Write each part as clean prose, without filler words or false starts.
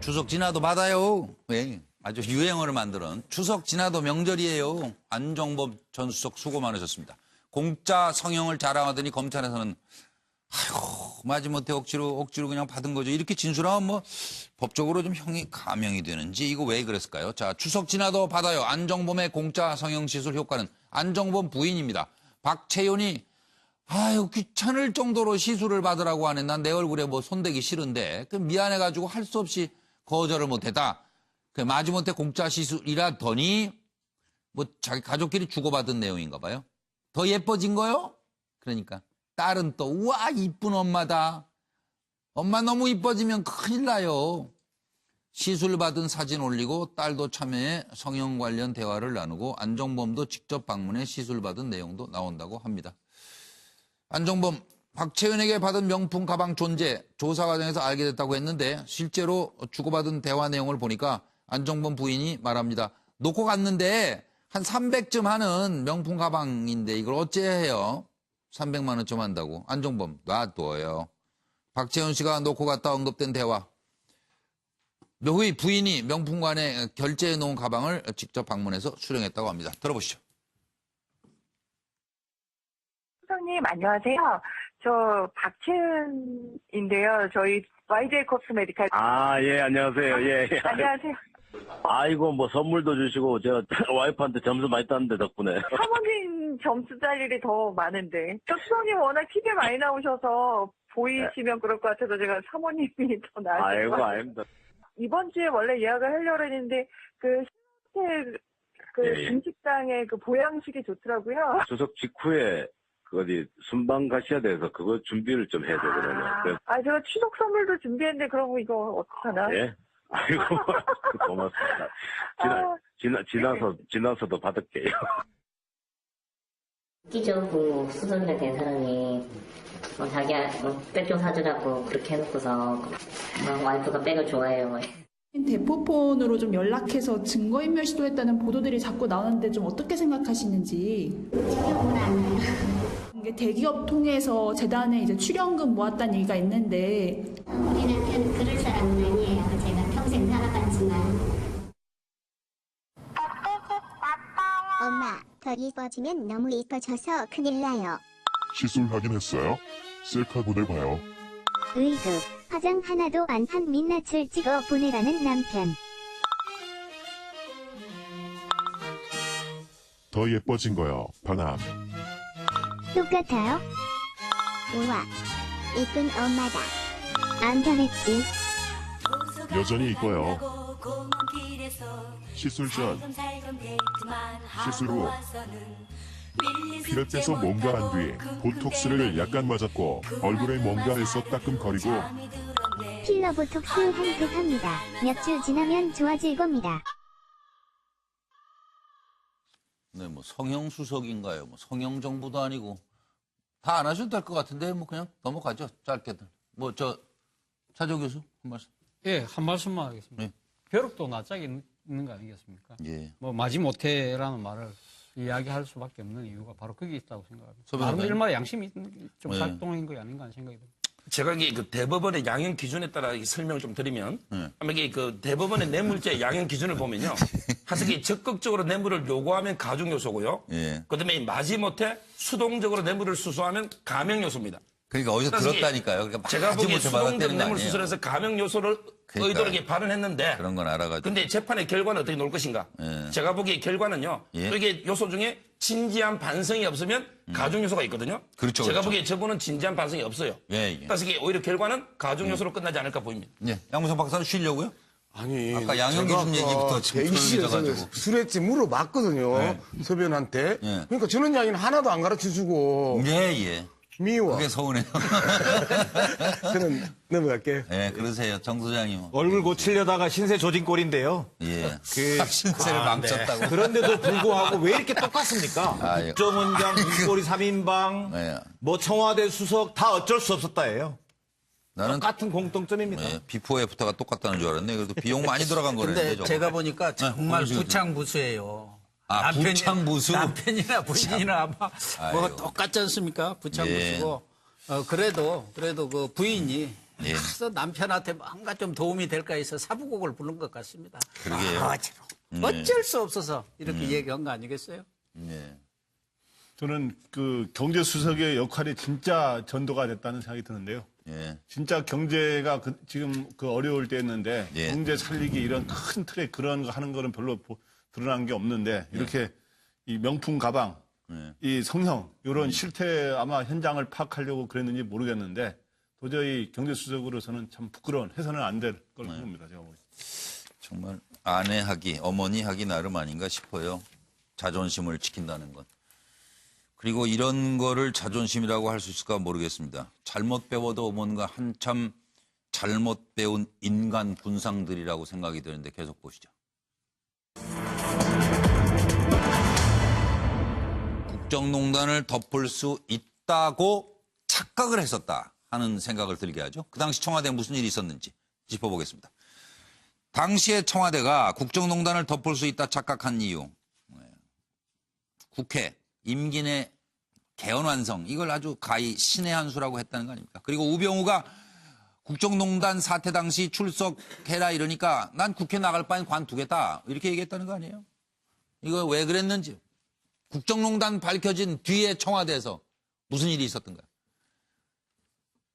추석 지나도 받아요. 네, 아주 유행어를 만드는 추석 지나도 명절이에요. 안종범 전 수석 수고 많으셨습니다. 공짜 성형을 자랑하더니 검찰에서는 아이고 마지못해 억지로 그냥 받은 거죠. 이렇게 진술하면 뭐 법적으로 좀 형이 감형이 되는지 이거 왜 그랬을까요? 자, 추석 지나도 받아요. 안종범의 공짜 성형 시술 효과는 안종범 부인입니다. 박채윤이 아유 귀찮을 정도로 시술을 받으라고 하네. 난 내 얼굴에 뭐 손대기 싫은데 그 미안해가지고 할 수 없이 거절을 못했다. 그 마지못해 공짜 시술이라더니 뭐 자기 가족끼리 주고받은 내용인가 봐요. 더 예뻐진 거요? 그러니까 딸은 또 우와 이쁜 엄마다. 엄마 너무 이뻐지면 큰일 나요. 시술 받은 사진 올리고 딸도 참여해 성형 관련 대화를 나누고 안종범도 직접 방문해 시술 받은 내용도 나온다고 합니다. 안종범, 박채윤에게 받은 명품 가방 존재 조사 과정에서 알게 됐다고 했는데 실제로 주고받은 대화 내용을 보니까 안종범 부인이 말합니다. 놓고 갔는데 한 300쯤 하는 명품 가방인데 이걸 어째 해요? 300만 원쯤 한다고. 안종범, 놔둬요. 박채윤 씨가 놓고 갔다 언급된 대화. 묘의 부인이 명품관에 결제해 놓은 가방을 직접 방문해서 수령했다고 합니다. 들어보시죠. 수석님 안녕하세요. 저 박채은인데요. 저희 YJ 코스메디칼. 아, 예, 안녕하세요. 예, 예. 안녕하세요. 아이고, 뭐 선물도 주시고, 제가 와이프한테 점수 많이 땄는데, 덕분에. 사모님 점수 딸 일이 더 많은데. 저 수석님 워낙 TV에 많이 나오셔서 보이시면 그럴 것 같아서 제가 사모님이 더 나으실 아이고, 것 같아요. 아닙니다. 이번 주에 원래 예약을 하려고 했는데 그 신호텔 그 예, 예. 중식당의 그 보양식이 좋더라고요. 추석 직후에, 어디, 순방 가셔야 돼서 그거 준비를 좀 해야 되거든요. 그래서, 제가 추석 선물도 준비했는데 그러면 이거 어떡하나? 예? 아이고, 고맙습니다. 지나서도 받을게요. 끼적고 수선자 된 사람이 자기야 백 좀 사주라고 그렇게 해놓고서 와이프가 백을 좋아해요. 대포폰으로 좀 연락해서 증거인멸 시도했다는 보도들이 자꾸 나오는데 좀 어떻게 생각하시는지. 이게 대기업 통해서 재단에 이제 출연금 모았다는 얘기가 있는데. 우리 남편 그럴 사람은 아니에요. 제가 평생 살아봤지만. 엄마, 더 이뻐지면 너무 이뻐져서 큰일 나요. 시술 하긴 했어요? 셀카 보내봐요. 으이그, 화장 하나도 안 한 민낯을 찍어 보내라는 남편. 더 예뻐진 거요, 변함. 똑같아요? 우와, 이쁜 엄마다. 안 변했지? 여전히 이뻐요. 시술 전, 시술 후, 피를 빼서 뭔가 한 뒤 보톡스를 약간 맞았고 얼굴에 뭔가 해서 따끔거리고. 필러 보톡스 홈택합니다. 몇 주 지나면 좋아질 겁니다. 네, 뭐 성형수석인가요? 뭐 성형정부도 아니고 다 안 하셔도 될 것 같은데 뭐 그냥 넘어가죠. 짧게들. 뭐 차조 교수 한 말씀. 예, 한 말씀만 하겠습니다. 네. 벼룩도 낯짝이 있는 거 아니겠습니까? 예. 뭐 마지못해라는 말을 이야기할 수밖에 없는 이유가 바로 거기 있다고 생각합니다. 소변 나름 네. 일마다 양심이 좀 네. 작동인 거 아닌가 하는 생각이 듭니다. 제가 이게 그 대법원의 양형 기준에 따라 이 설명을 좀 드리면, 아마 이게 그 대법원의 뇌물죄 양형 기준을 보면요, 하석이 적극적으로 뇌물을 요구하면 가중 요소고요. 예. 그다음에 마지못해 수동적으로 뇌물을 수수하면 감형 요소입니다. 그러니까 어디서 그래서 들었다니까요. 그러니까 제가 보기에 마지못해 수동적 받았다는 거 뇌물 아니에요. 수술해서 감형 요소를 그러니까요. 의도하게 발언했는데, 그런 건 알아가지고. 근데 재판의 결과는 어떻게 놓을 것인가? 예. 제가 보기에 결과는요, 예. 또 이게 요소 중에 진지한 반성이 없으면 가중 요소가 있거든요. 그렇죠, 제가 그렇죠. 보기에 저분은 진지한 반성이 없어요. 예, 예. 그래서 이게 오히려 결과는 가중 요소로 끝나지 않을까 보입니다. 예. 양무성 박사는 쉬려고요? 아니, 아까 양형 기준 얘기부터 지금 대기실에서 조용해져가지고. 술했지 물어봤거든요. 네. 서변한테. 예. 그러니까 저는 이야기는 하나도 안 가르쳐주고 예, 예. 미워. 그게 서운해요. 저는 넘어갈게요. 예, 그러세요. 정 소장님. 얼굴 고치려다가 신세 조진 꼴인데요. 예. 그 신세를 망쳤다고. 그런데도 불구하고 왜 이렇게 똑같습니까? 아, 예. 국정원장, 문고리 3인방, 예. 뭐 청와대 수석 다 어쩔 수 없었다예요. 나는 똑같은 공통점입니다. 예, 비포 애프터가 똑같다는 줄 알았네. 그래도 비용 많이 들어간 거네. 근데 제가 보니까 정말 부창부수예요. 아, 부창부수? 남편이나 부인이나 아마 뭐 아이고. 똑같지 않습니까? 부창부수고. 그래도 그 부인이 예. 그래서 남편한테 뭔가 좀 도움이 될까 해서 사부곡을 부른 것 같습니다. 그러게요. 어쩔 수 없어서 이렇게 얘기한 거 아니겠어요? 네. 저는 그 경제수석의 역할이 진짜 전도가 됐다는 생각이 드는데요. 예. 진짜 경제가 지금 그 어려울 때였는데 예. 경제 살리기 이런 큰 틀에 그런 거 하는 거는 별로 드러난 게 없는데 이렇게 이 명품 가방, 이 성형 이런 실태 아마 현장을 파악하려고 그랬는지 모르겠는데 도저히 경제수석으로서는 참 부끄러운 해서는 안 될 걸 봅니다. 제가 보기에. 정말 아내하기, 어머니하기 나름 아닌가 싶어요. 자존심을 지킨다는 건. 그리고 이런 거를 자존심이라고 할 수 있을까 모르겠습니다. 잘못 배워도 뭔가 한참 잘못 배운 인간 군상들이라고 생각이 드는데 계속 보시죠. 국정농단을 덮을 수 있다고 착각을 했었다 하는 생각을 들게 하죠. 그 당시 청와대에 무슨 일이 있었는지 짚어보겠습니다. 당시에 청와대가 국정농단을 덮을 수 있다 착각한 이유. 국회 임기 내 개헌 완성 이걸 아주 가히 신의 한 수라고 했다는 거 아닙니까? 그리고 우병우가 국정농단 사태 당시 출석해라 이러니까 난 국회 나갈 바엔 관두겠다 이렇게 얘기했다는 거 아니에요? 이거 왜 그랬는지 국정농단 밝혀진 뒤에 청와대에서 무슨 일이 있었던가?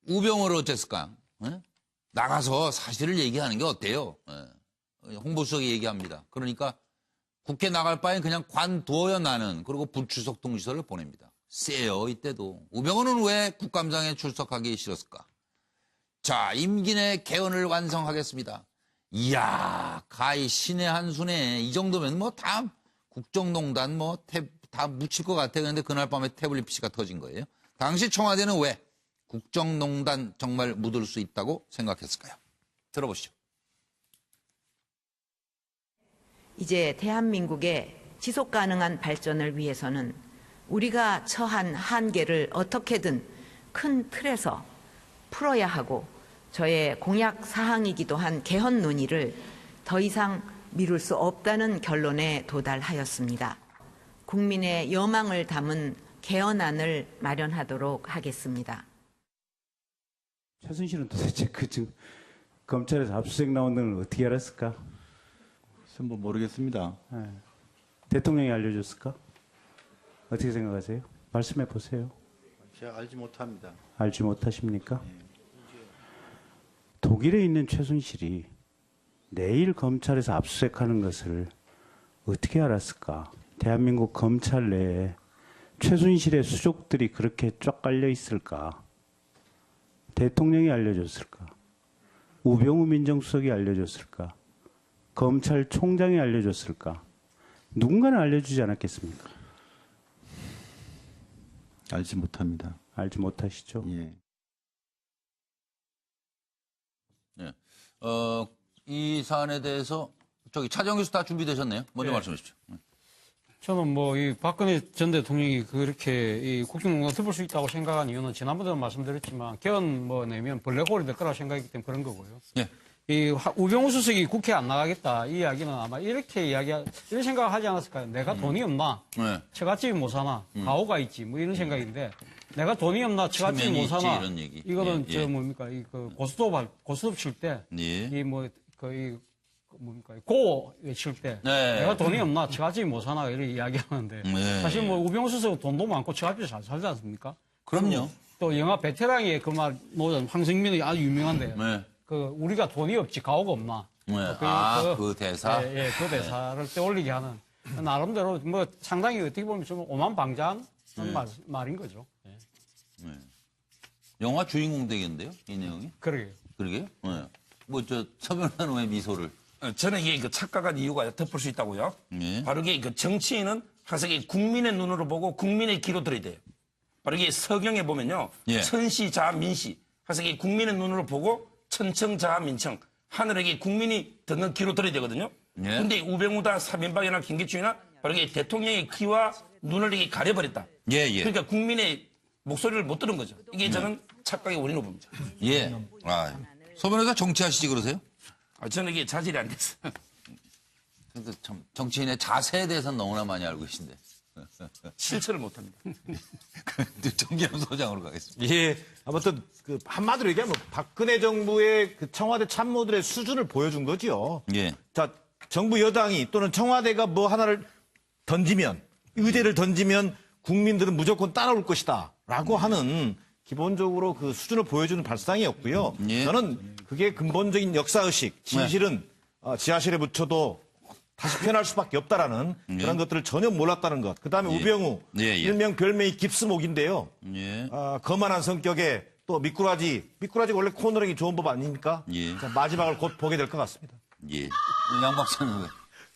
우병우를 어쨌을까? 나가서 사실을 얘기하는 게 어때요? 홍보수석이 얘기합니다. 그러니까 국회 나갈 바엔 그냥 관두어야 나는 그리고 부출석 통지서를 보냅니다. 세요 이때도. 우병우는 왜 국감장에 출석하기 싫었을까? 자, 임기 내 개헌을 완성하겠습니다. 이야, 가히 신의 한 수네. 이 정도면 뭐 다 국정농단 뭐 다 묻힐 것 같아. 그런데 그날 밤에 태블릿 PC가 터진 거예요. 당시 청와대는 왜 국정농단 정말 묻을 수 있다고 생각했을까요? 들어보시죠. 이제 대한민국의 지속 가능한 발전을 위해서는 우리가 처한 한계를 어떻게든 큰 틀에서 풀어야 하고 저의 공약 사항이기도 한 개헌 논의를 더 이상 미룰 수 없다는 결론에 도달하였습니다. 국민의 여망을 담은 개헌안을 마련하도록 하겠습니다. 최순실은 도대체 검찰에서 압수수색 나온다는 걸 어떻게 알았을까? 뭐 모르겠습니다. 네. 대통령이 알려줬을까? 어떻게 생각하세요? 말씀해 보세요. 제가 알지 못합니다. 알지 못하십니까? 독일에 있는 최순실이 내일 검찰에서 압수수색하는 것을 어떻게 알았을까? 대한민국 검찰 내에 최순실의 수족들이 그렇게 쫙 깔려 있을까? 대통령이 알려줬을까? 우병우 민정수석이 알려줬을까? 검찰총장이 알려줬을까? 누군가는 알려주지 않았겠습니까? 알지 못합니다. 알지 못하시죠? 예. 네. 이 사안에 대해서 차정 교수 다 준비되셨네요. 먼저 말씀해 주십시오. 저는 뭐 이 박근혜 전 대통령이 그렇게 이 국정농단 덮을 수 있다고 생각한 이유는 지난번에도 말씀드렸지만 개헌 뭐 내면 블랙홀이 될 거라고 생각했기 때문에 그런 거고요. 예. 이 우병우 수석이 국회 안 나가겠다 이 이야기는 아마 이렇게 이런 생각을 하지 않았을까요? 내가 돈이 없나? 네. 처갓집이 못 사나? 가오가 있지 뭐 이런 생각인데 내가 돈이 없나? 처갓집이 못 사나? 이런 얘기. 이거는 예. 뭡니까? 이 그 고스톱 칠 때 예. 이 뭐 거의 뭡니까? 고 칠 때 네. 내가 돈이 없나? 처갓집이 못 사나? 이렇게 이야기하는데 네. 사실 뭐 우병우 수석은 돈도 많고 처갓집이 잘 살지 않습니까? 그럼요. 또 영화 베테랑의 그 말 노전 황승민이 아주 유명한데 네. 그 우리가 돈이 없지 가오가 없나? 네. 그 대사. 예, 그 대사를 떠올리게 하는 나름대로 뭐 상당히 어떻게 보면 좀 오만방자한 말인 거죠. 예. 네. 영화 주인공 되겠는데요, 이 내용이? 그러게요. 그러게요? 네. 뭐 서 변호사는 왜 미소를? 저는 이게 그 착각한 이유가 덮을 수 있다고요. 바로 이게 그 정치인은 항상 이 국민의 눈으로 보고 국민의 귀로 들어야 돼요. 바로 이게 서경에 보면요. 예. 천시자하 민시. 항상 이 국민의 눈으로 보고 천청자하 민청. 하늘에게 국민이 듣는 귀로 들어야 되거든요. 그런데 예. 우병우다 3인방이나 김기춘이나 바로 이게 대통령의 귀와 눈을 이게 가려버렸다. 예, 예. 그러니까 국민의 목소리를 못 들은 거죠. 이게 저는 착각의 원인으로 봅니다. 예. 서 변호사 정치하시지 그러세요? 저는 이게 자질이 안 됐어요. 근데 참 정치인의 자세에 대해서는 너무나 많이 알고 계신데. 실체를 못합니다. 정기영 소장으로 가겠습니다. 예. 아무튼 그 한마디로 얘기하면 박근혜 정부의 그 청와대 참모들의 수준을 보여준 거지요. 예. 자, 정부 여당이 또는 청와대가 뭐 하나를 던지면, 의제를 던지면 국민들은 무조건 따라올 것이다라고 하는 기본적으로 그 수준을 보여주는 발상이었고요. 예. 저는 그게 근본적인 역사의식, 진실은 지하실에 붙여도 다시 표현할 수밖에 없다라는 그런 것들을 전혀 몰랐다는 것. 그다음에 우병우, 일명 별명이 깁스목인데요. 거만한 성격에 또 미꾸라지가 원래 코너링이 좋은 법 아닙니까? 자, 마지막을 곧 보게 될 것 같습니다. 예. 양 박사는 왜?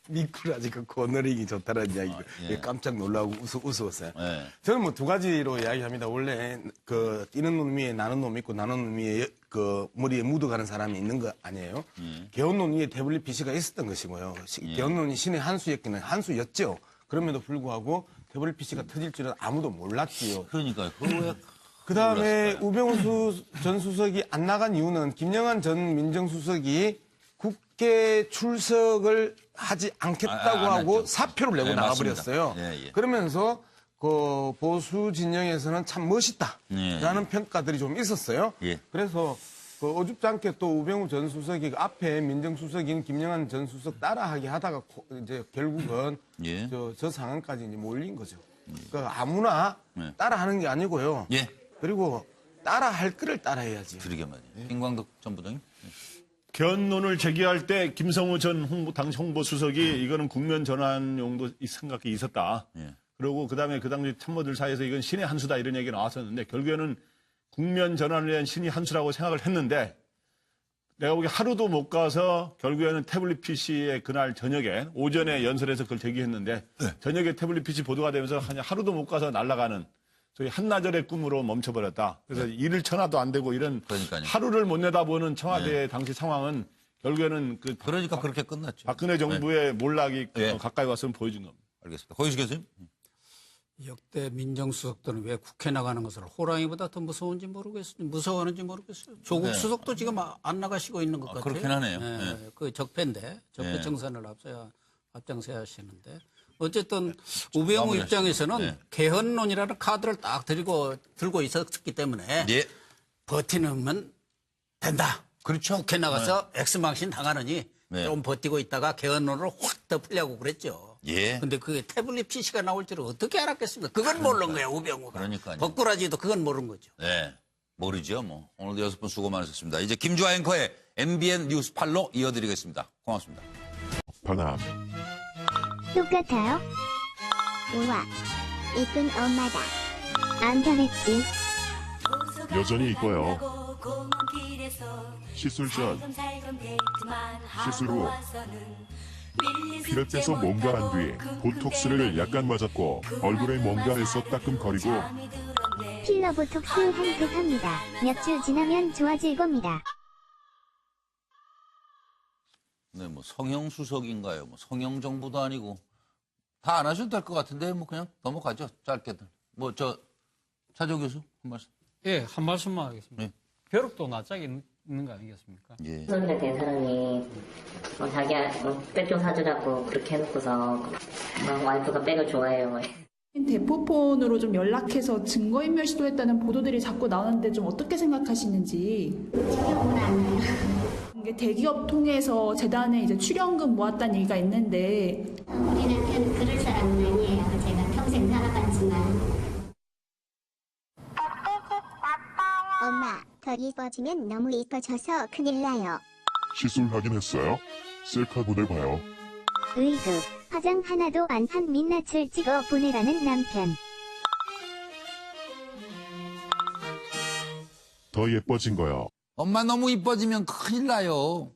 미꾸라지가 코너링이 좋다는 이야기 깜짝 놀라고 웃었어요. 예. 저는 뭐 두 가지로 이야기합니다. 원래 그 뛰는 놈 위에 나는 놈 있고 나는 놈 위에 그 머리에 묻어가는 사람이 있는 거 아니에요? 개헌론 위에 태블릿 PC가 있었던 것이고요. 개헌론이 신의 한수였기는 한수였죠. 그럼에도 불구하고 태블릿 PC가 터질 줄은 아무도 몰랐지요. 그러니까요. 그 다음에 우병우 전 수석이 안 나간 이유는 김영한 전 민정수석이 국회 출석을 하지 않겠다고 하고 사표를 내고 나가버렸어요. 그러면서 그 보수 진영에서는 참 멋있다라는 평가들이 좀 있었어요. 그래서 그 어줍잖게 또 우병우 전 수석이 앞에 민정수석인 김영한 전 수석 따라하게 하다가 이제 결국은 저 상황까지 이제 몰린 거죠. 그러니까 아무나 따라하는 게 아니고요. 그리고 따라할 거를 따라해야지. 그러게 말이에요. 김광덕 전 부장님. 견론을 제기할 때 김성우 전 당시 홍보수석이 이거는 국면 전환 용도 생각이 있었다. 그리고 그다음에 그 당시 참모들 사이에서 이건 신의 한 수다 이런 얘기가 나왔었는데 결국에는 국면 전환을 위한 신의 한 수라고 생각을 했는데 내가 보기에 하루도 못 가서 결국에는 태블릿 PC의 그날 저녁에 오전에 연설에서 그걸 제기했는데 저녁에 태블릿 PC 보도가 되면서 하루도 못 가서 날아가는 저희 한나절의 꿈으로 멈춰버렸다. 그래서 일을 천하도 안 되고 이런 하루를 못 내다보는 청와대의 당시 상황은 결국에는 그러니까 그렇게 끝났죠. 박근혜 정부의 몰락이 가까이 왔으면 보여준 겁니다. 알겠습니다. 고유식 교수님. 역대 민정수석들은 왜 국회 나가는 것을 호랑이보다 더 무서운지 모르겠어요. 무서워하는지 모르겠어요. 조국 수석도 지금 안 나가시고 있는 것 같아요. 그렇긴 하네요. 그 적폐인데 적폐 청산을 앞장서야 하시는데 어쨌든 우병우 입장에서는 개헌론이라는 카드를 딱 들고 있었기 때문에 버티면 된다. 그렇죠. 국회 나가서 엑스망신 당하느니 좀 버티고 있다가 개헌론으로 확 덮으려고 그랬죠. 근데 그게 태블릿 PC가 나올 줄은 어떻게 알았겠습니까? 그건 모르는 거예요, 우병우가. 그러니까요. 벅구라지도 그건 모르는 거죠. 네. 모르죠, 뭐. 오늘도 6분 수고 많으셨습니다. 이제 김주아 앵커의 MBN 뉴스 8로 이어드리겠습니다. 고맙습니다. 반합. 똑같아요? 우와, 이쁜 엄마다. 안 변했지? 여전히 이뻐요. 시술 전, 시술 후, 피를 빼서 뭔가 한 뒤에 보톡스를 약간 맞았고 얼굴에 뭔가 해서 따끔거리고 필러 보톡스 홈택합니다. 몇 주 지나면 좋아질 겁니다. 네, 뭐 성형 수석인가요? 뭐 성형 정부도 아니고 다 안 하셔도 될 것 같은데 뭐 그냥 넘어가죠. 짧게들. 뭐 차조 교수 한 말씀. 예, 한 말씀만 하겠습니다. 벼룩도 낯짝이 있는 거 아니겠습니까? 수선대 된 사람이 자기야 백 좀 사주라고 그렇게 해놓고서 와이프가 백을 좋아해요. 대포폰으로 좀 연락해서 증거인멸 시도했다는 보도들이 자꾸 나오는데 좀 어떻게 생각하시는지. 이게 대기업 통해서 재단에 이제 출연금 모았다는 얘기가 있는데. 우리 남편은 그럴 사람은 아니에요. 제가 평생 살아봤지만. 엄마, 더 이뻐지면 너무 이뻐져서 큰일 나요. 시술하긴 했어요? 셀카보내 봐요. 으이그, 화장 하나도 안 한 민낯을 찍어 보내라는 남편. 더 예뻐진 거요. 엄마 너무 이뻐지면 큰일 나요.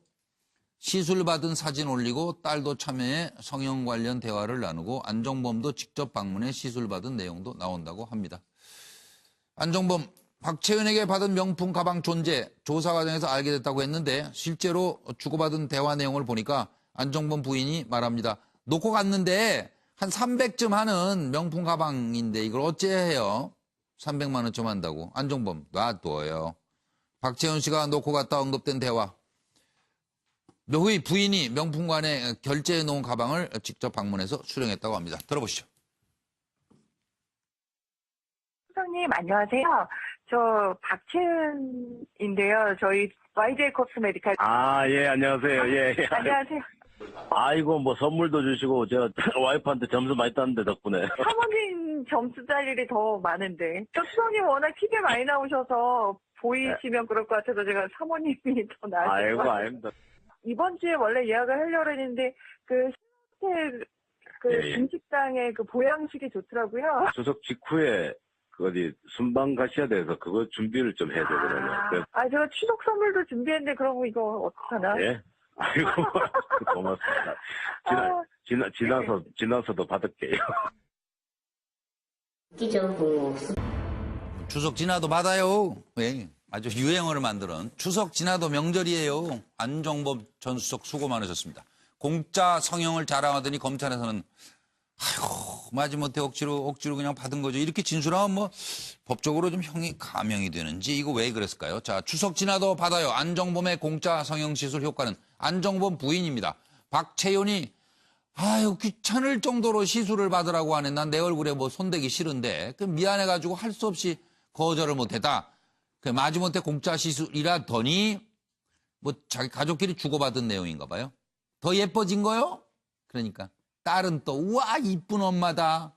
시술 받은 사진 올리고 딸도 참여해 성형 관련 대화를 나누고 안종범도 직접 방문해 시술 받은 내용도 나온다고 합니다. 안종범, 박채은에게 받은 명품 가방 존재 조사 과정에서 알게 됐다고 했는데 실제로 주고받은 대화 내용을 보니까 안종범 부인이 말합니다. 놓고 갔는데 한 300쯤 하는 명품 가방인데 이걸 어째 해요? 300만 원쯤 한다고. 안종범 놔둬요. 박채은 씨가 놓고 갔다 언급된 대화. 묘의 부인이 명품관에 결제해 놓은 가방을 직접 방문해서 수령했다고 합니다. 들어보시죠. 사모님 안녕하세요. 저 박채은인데요. 저희 YJ 코스메디칼. 아, 예, 안녕하세요. 예, 예. 안녕하세요. 아이고, 뭐 선물도 주시고, 제가 와이프한테 점수 많이 땄는데, 덕분에. 사모님 점수 딸 일이 더 많은데. 저 수석님 워낙 TV에 많이 나오셔서 보이시면 그럴 것 같아서 제가 사모님이 더 나으실 것 아이고, 같아요. 아닙니다. 이번 주에 원래 예약을 하려고 했는데 그 호텔 그 예, 예. 중식당의 그 보양식이 좋더라고요. 추석 직후에, 순방 가셔야 돼서 그거 준비를 좀 해야 되거든요. 제가 추석 선물도 준비했는데 그러면 이거 어떡하나? 예? 아이고, 고맙습니다. 지나서도 받을게요. 추석 지나도 받아요. 예. 아주 유행어를 만드는 추석 지나도 명절이에요. 안종범 전 수석 수고 많으셨습니다. 공짜 성형을 자랑하더니 검찰에서는 아이고 마지못해 억지로 그냥 받은 거죠. 이렇게 진술하면 뭐 법적으로 좀 형이 감형이 되는지 이거 왜 그랬을까요? 자, 추석 지나도 받아요. 안종범의 공짜 성형 시술 효과는 안종범 부인입니다. 박채윤이 아유 귀찮을 정도로 시술을 받으라고 하네. 난 내 얼굴에 뭐 손대기 싫은데 그 미안해가지고 할 수 없이 거절을 못했다. 그 마지못해 공짜 시술이라더니 뭐 자기 가족끼리 주고받은 내용인가 봐요. 더 예뻐진 거요? 그러니까 딸은 또 우와 이쁜 엄마다.